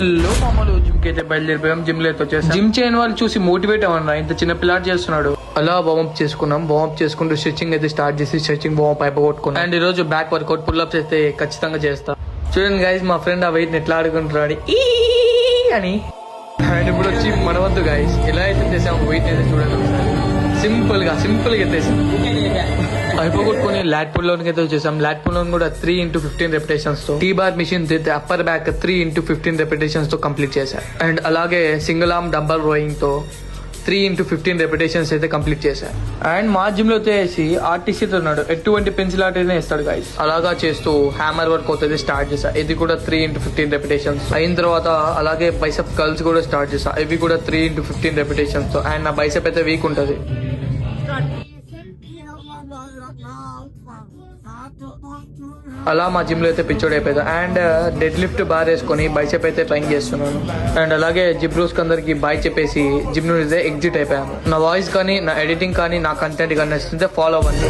లో మామూలు జిమ్ కి అయితే బయలుదేరిపోయాం. జిమ్ లో అయితే వచ్చేసాం. జిమ్ చేయని వాళ్ళు చూసి మోటివేట్ అవ్వరా, ఇంత చిన్న పిల్లాడు చేస్తున్నాడు. అలా వార్మప్ చేసుకున్నాం. వార్మప్ చేసుకుంటూ స్ట్రెచింగ్ అయితే స్టార్ట్ చేసి స్ట్రెచింగ్ వార్మప్ అయిపోగొట్టుకున్నాం. అండ్ ఈ రోజు బ్యాక్ వర్కౌట్ పుల్అప్స్ అయితే ఖచ్చితంగా చేస్తా. చూడండి గైస్, మా ఫ్రెండ్ ఆ వెయిట్ ఎట్లా ఆడుకుంటున్నాడు అని. అండ్ ఇప్పుడు వచ్చి మన వద్దు గైస్ ఎలా అయితే చేసాము వెయిట్ అయితే చూడండి ఒకసారి. సింపుల్ గా ఎత్తేసాం. అయిపోగొట్టుకుని లాట్ పుల్ లోనికి అయితే వచ్చేసాం. లాట్ పుల్ లోన్ కూడా 3x15 రెపిటేషన్స్ తో, T bar machine upper back 3x15 repetitions తో కంప్లీట్ చేశారు. అండ్ అలాగే సింగిల్ ఆర్మ్ డంబల్ రోయింగ్ తో 3x15 రెపిటేషన్స్ అయితే కంప్లీట్ చేశారు. అండ్ మా జిమ్ లో వచ్చేసి ఆర్టీసీతో ఉన్నాడు. ఎటువంటి పెన్సిల్ ఆర్ట్ అయితే ఇస్తాడు గైస్. అలాగా చేస్తూ హ్యామర్ వర్క్ అయితే స్టార్ట్ చేశా. ఇది కూడా 3x15 రెపిటేషన్స్ అయిన తర్వాత అలాగే బైసెప్ కర్ల్స్ కూడా స్టార్ట్ చేశా. ఇవి కూడా 3x15 రెపిటేషన్స్ తో. అండ్ నా బైసెప్ అయితే వీక్ ఉంటది. అలా మా జిమ్ లో అయితే పిచ్చోడ్ అయిపోయింది. అండ్ డెడ్ లిఫ్ట్ బార్ వేసుకొని బైసెప్ అయితే ట్రైన్ చేస్తున్నాను. అండ్ అలాగే జిమ్ బ్రూస్ అందరికి బాయ్ చెప్పేసి జిమ్ నుండి ఎగ్జిట్ అయిపోయాను. నా వాయిస్ కానీ, నా ఎడిటింగ్ కానీ, నా కంటెంట్ కానీ నచ్చితే ఫాలో అవ్వండి.